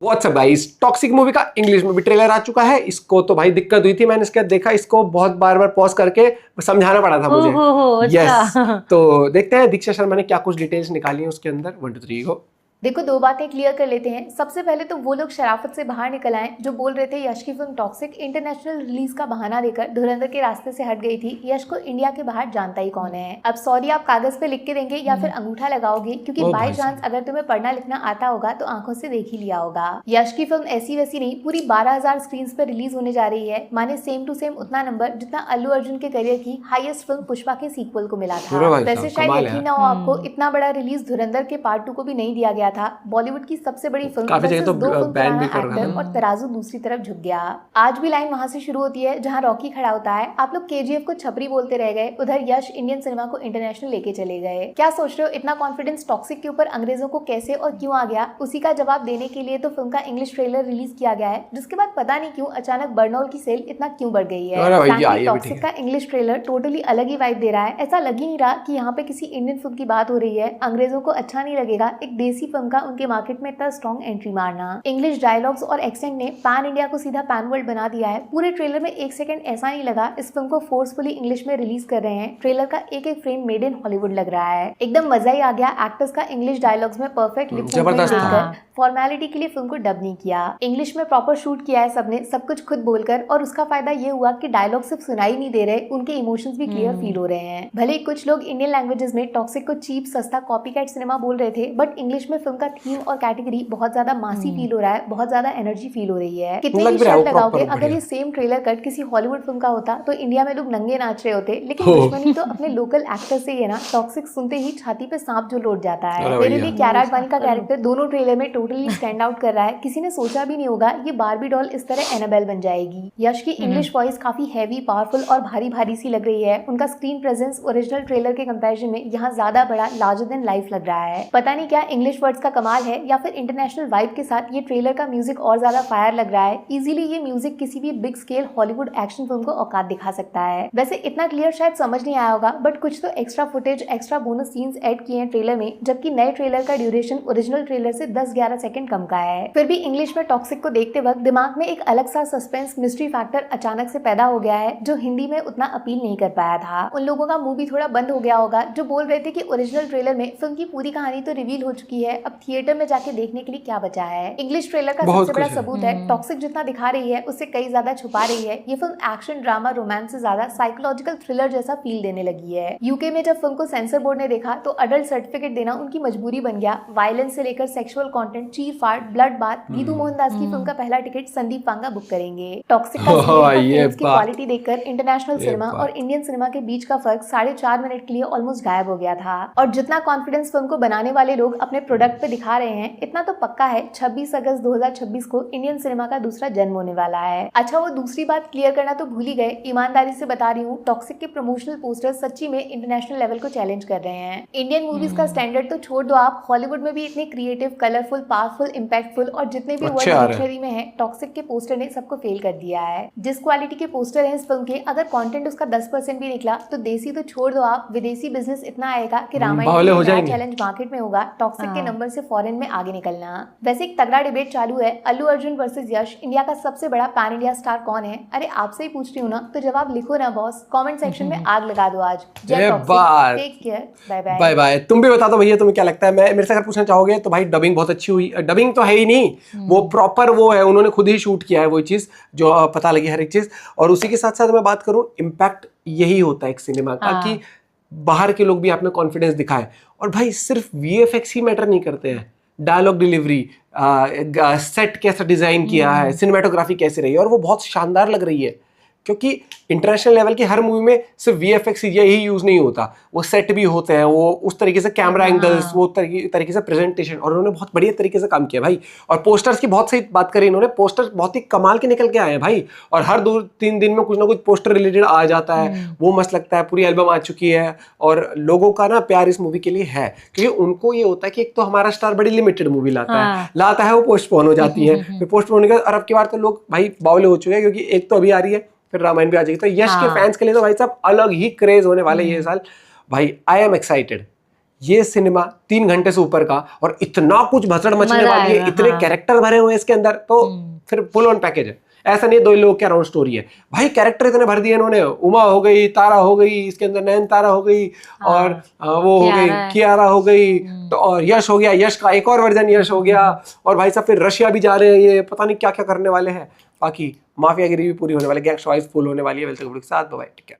WhatsApp guys, toxic movie का English में भी ट्रेलर आ चुका है। इसको तो भाई दिक्कत हुई थी, मैंने इसका देखा, इसको बहुत बार बार पॉज करके समझाना पड़ा था मुझे। यस, तो देखते हैं दीक्षा शर्मा ने क्या कुछ डिटेल्स निकाली हैं उसके अंदर। 1 2 3 गो। देखो, दो बातें क्लियर कर लेते हैं। सबसे पहले तो वो लोग शराफत से बाहर निकल आए जो बोल रहे थे यश की फिल्म टॉक्सिक इंटरनेशनल रिलीज का बहाना देकर धुरंधर के रास्ते से हट गई थी। यश को इंडिया के बाहर जानता ही कौन है। अब सॉरी आप कागज पे लिख के देंगे या फिर अंगूठा लगाओगे, क्योंकि बाई चांस अगर तुम्हें पढ़ना लिखना आता होगा तो आंखों से देख ही लिया होगा। यश की फिल्म ऐसी वैसी नहीं, पूरी 12,000 स्क्रीन पर रिलीज होने जा रही है। माने सेम टू सेम उतना नंबर जितना अल्लू अर्जुन के करियर की हाईएस्ट फिल्म पुष्पा के सीक्वल को मिला था। वैसे शायद यकीन ना हो आपको, इतना बड़ा रिलीज धुरंधर के पार्ट 2 को भी नहीं दिया गया था। बॉलीवुड की सबसे बड़ी फिल्म काफी जगह तो बैन भी कर रहा है और तराजू दूसरी तरफ झुक गया। आज भी लाइन वहां से शुरू होती है जहां रॉकी खड़ा होता है। आप लोग केजीएफ को छपरी बोलते रह गए, उधर यश इंडियन सिनेमा को इंटरनेशनल लेके चले गए। क्या सोच रहे हो, इतना कॉन्फिडेंस टॉक्सिक के ऊपर अंग्रेजों को कैसे और क्यों आ गया? उसी का जवाब देने के लिए तो फिल्म का इंग्लिश ट्रेलर रिलीज किया गया है, जिसके बाद पता नहीं क्यों अचानक बर्नॉल की सेल इतना क्यों बढ़ गई है। टॉक्सिक का इंग्लिश ट्रेलर टोटली अलग ही वाइब दे रहा है। ऐसा लग ही नहीं रहा कि यहाँ पे किसी इंडियन फिल्म की बात हो रही है। अंग्रेजों को अच्छा नहीं लगेगा एक देसी फिल्म का उनके मार्केट में इतना स्ट्रॉन्ग एंट्री मारना। इंग्लिश डायलॉग्स और एक्सेंट ने पैन इंडिया को सीधा पैन वर्ल्ड बना दिया है। पूरे ट्रेलर में एक सेकंड ऐसा नहीं लगा इस फिल्म को फोर्सफुली इंग्लिश में रिलीज कर रहे हैं। ट्रेलर का एक एक फ्रेम मेड इन हॉलीवुड लग रहा है। एकदम मजा ही आ गया। एक्टर्स का इंग्लिश डायलॉग्स में परफेक्ट लिप फॉर्मेलिटी के लिए फिल्म को डब नहीं किया, इंग्लिश में प्रॉपर शूट किया है सबने, सब कुछ खुद बोलकर। और उसका फायदा ये हुआ कि डायलॉग सिर्फ सुनाई नहीं दे रहे, उनके इमोशंस भी क्लियर फील हो रहे हैं। भले ही कुछ लोग इंडियन लैंग्वेजेस में टॉक्सिक को चीप सस्ता कॉपीकैट सिनेमा बोल रहे थे, बट इंग्लिश में फिल्म का थीम और कैटेगरी बहुत ज्यादा मासी फील हो रहा है, बहुत ज्यादा एनर्जी फील हो रही है। कितने भी शर्ट लगाओगे, अगर ये सेम ट्रेलर कट किसी हॉलीवुड फिल्म का होता तो इंडिया में लोग नंगे नाच रहे होते। लेकिन दुश्मनी तो अपने लोकल एक्टर से ही है ना। टॉक्सिक सुनते ही छाती पे सांप जो लौट जाता है। मेरे लिए कियारा आडवाणी का कैरेक्टर दोनों ट्रेलर में टोटली स्टैंड आउट कर रहा है। किसी ने सोचा भी नहीं होगा ये बारबी डॉल इस तरह एनाबेल बन जाएगी। यश की इंग्लिश वॉइस काफी हैवी, पावरफुल और भारी भारी सी लग रही है। उनका स्क्रीन प्रेजेंस ओरिजिनल ट्रेलर के कंपैरिजन में यहाँ ज्यादा बड़ा, लार्जर देन लाइफ लग रहा है। पता नहीं क्या इंग्लिश वर्ड्स का कमाल है या फिर इंटरनेशनल वाइब के साथ ये ट्रेलर का म्यूजिक और ज्यादा फायर लग रहा है। इजीली ये म्यूजिक किसी भी big scale Hollywood action film को औकात दिखा सकता है। वैसे इतना क्लियर शायद समझ नहीं आया होगा, बट कुछ तो extra footage, extra bonus scenes add किए हैं ट्रेलर में, जबकि नए ट्रेलर का ड्यूरेशन ओरिजिनल ट्रेलर से 10-11 सेकंड कम का है। फिर भी इंग्लिश में टॉक्सिक को देखते वक्त दिमाग में एक अलग सा सस्पेंस, मिस्ट्री फैक्टर अचानक से पैदा हो गया है, जो हिंदी में उतना अपील नहीं कर पाया था। उन लोगों का मुंह भी थोड़ा बंद हो गया होगा जो बोल रहे थे कि ओरिजिनल ट्रेलर में फिल्म की पूरी कहानी तो रिवील हो चुकी है, अब थिएटर में जाके देखने के लिए क्या बचा है। इंग्लिश ट्रेलर का सबसे बड़ा सबूत है, टॉक्सिक जितना दिखा रही है उससे कई ज्यादा छुपा रही है। ये फिल्म एक्शन, ड्रामा, रोमांस से ज्यादा साइकोलॉजिकल थ्रिलर जैसा फील देने लगी है। यूके में जब फिल्म को सेंसर बोर्ड ने देखा तो अडल्ट सर्टिफिकेट देना उनकी मजबूरी बन गया। वायलेंस से लेकर सेक्सुअल कंटेंट, चीर फाड़, ब्लड बाथ। गीतू मोहनदास की फिल्म का पहला टिकट संदीप पांगा बुक करेंगे। टॉक्सिक की क्वालिटी देखकर इंटरनेशनल सिनेमा और इंडियन सिनेमा के बीच का फर्क 4.5 मिनट के लिए ऑलमोस्ट गायब हो गया था। और जितना कॉन्फिडेंस फिल्म को बनाने वाले लोग अपने प्रोडक्ट पे दिखा रहे हैं, इतना तो पक्का है 26 अगस्त 2026 को इंडियन सिनेमा का दूसरा जन्म होने वाला है। अच्छा, वो दूसरी बात क्लियर करना तो भूल ही गए, ईमानदारी से बता रही हूँ, टॉक्सिक के प्रमोशनल पोस्टर सच्ची में इंटरनेशनल लेवल को चैलेंज कर रहे हैं। इंडियन मूवीज का स्टैंडर्ड तो छोड़ दो आप, हॉलीवुड में भी इतने क्रिएटिव, कलरफुल, पावरफुल, इम्पैक्टफुल और जितने भी वर्ड डिक्शनरी में है, टॉक्सिक के पोस्टर ने सबको फेल कर दिया है। जिस क्वालिटी के पोस्टर है इस फिल्म के, अगर कंटेंट उसका 10% भी निकला तो देसी तो छोड़ दो आप, विदेशी बिजनेस इतना आएगा कि रामायण चैलेंज मार्केट में होगा टॉक्सिक के नंबर से फॉरेन में आगे निकलना। वैसे एक तगड़ा डिबेट चालू है, अल्लू अर्जुन वर्सेस यश, इंडिया का सबसे बड़ा पैन इंडिया स्टार कौन है? अरे आपसे ही पूछ रही हूँ ना, तो जवाब लिखो ना बॉस, कमेंट सेक्शन में आग लगा दो आज। जय toxic, take care, bye bye. Bye bye. तुम भी बता दो भैया तुम्हें क्या लगता है। मैं मेरे से अगर पूछना चाहोगे तो भाई डबिंग बहुत अच्छी हुई। डबिंग तो है ही नहीं, वो प्रॉपर वो है, उन्होंने खुद ही शूट किया है वो चीज जो पता लगी हर एक चीज। और उसी के साथ साथ मैं बात करूं, इम्पैक्ट यही होता है एक सिनेमा का कि बाहर के लोग भी आपने कॉन्फिडेंस दिखाए। और भाई सिर्फ वीएफएक्स ही मैटर नहीं करते हैं, डायलॉग डिलीवरी, सेट कैसा डिजाइन किया है, सिनेमेटोग्राफी कैसे रही है, और वो बहुत शानदार लग रही है। क्योंकि इंटरनेशनल लेवल की हर मूवी में सिर्फ वीएफएक्स यही यूज नहीं होता, वो सेट भी होते हैं, वो उस तरीके से कैमरा एंगल्स, वो तरीके से प्रेजेंटेशन, और उन्होंने बहुत बढ़िया तरीके से काम किया भाई। और पोस्टर्स की बहुत सही बात करी इन्होंने, पोस्टर बहुत ही कमाल के निकल के आए हैं भाई। और हर 2-3 दिन में कुछ ना कुछ पोस्टर रिलेटेड आ जाता है, वो मस्त लगता है। पूरी एल्बम आ चुकी है और लोगों का ना प्यार इस मूवी के लिए है, क्योंकि उनको ये होता है कि एक तो हमारा स्टार बड़ी लिमिटेड मूवी लाता है वो पोस्टपोन हो जाती है, फिर पोस्टपोन होने के बाद, और अब की बार तो लोग भाई बावले हो चुके हैं, क्योंकि एक तो अभी आ रही है, फिर रामायण भी आ जाएगी। तो यश के फैंस के लिए तो भाई साहब अलग ही क्रेज होने वाले ये साल। भाई आई एम एक्साइटेड। ये सिनेमा 3 घंटे से ऊपर का और इतना कुछ भसड़ मचने मजा वाली है, आएगा, इतने हाँ। कैरेक्टर भरे हुए हैं इसके अंदर, तो फिर फुल ऑन पैकेज है। ऐसा नहीं है 2 लोग के अराउंड स्टोरी है भाई, कैरेक्टर इतने भर दिए इन्होंने, उमा हो गई, तारा हो गई, इसके अंदर नयन तारा हो गई, और वो हो गई कियारा है। कियारा हो गई, तो और यश हो गया, यश का एक और वर्जन यश हो गया, और भाई साहब फिर रशिया भी जा रहे हैं, ये पता नहीं क्या क्या करने वाले हैं। बाकी माफियागिरी भी पूरी होने वाली, गैंगस्टर वाइज फुल होने वाली है। वेलकम के साथ, बाय, ठीक है।